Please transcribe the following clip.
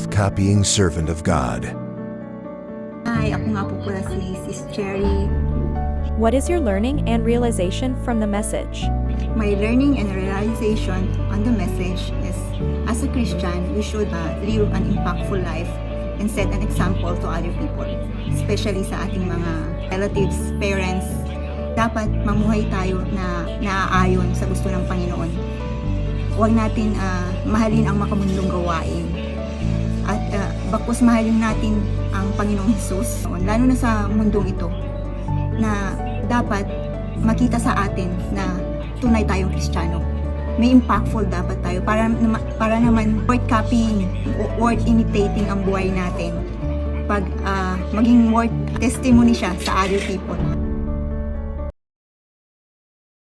self-copying servant of God. Hi, ako nga po pala si Sis Cherry. What is your learning and realization from the message? My learning and realization on the message is, as a Christian, we should live an impactful life and set an example to other people, especially sa ating mga relatives, parents. Dapat mamuhay tayo na naaayon sa gusto ng Panginoon. Huwag natin mahalin ang makamundong gawain. At bakos mahalin natin ang Panginoong Hesus, lalo na sa mundong ito, na dapat makita sa atin na tunay tayong Kristiyano. May impactful dapat tayo para naman worth copying, worth imitating ang buhay natin. Maging worth testimony siya sa other people.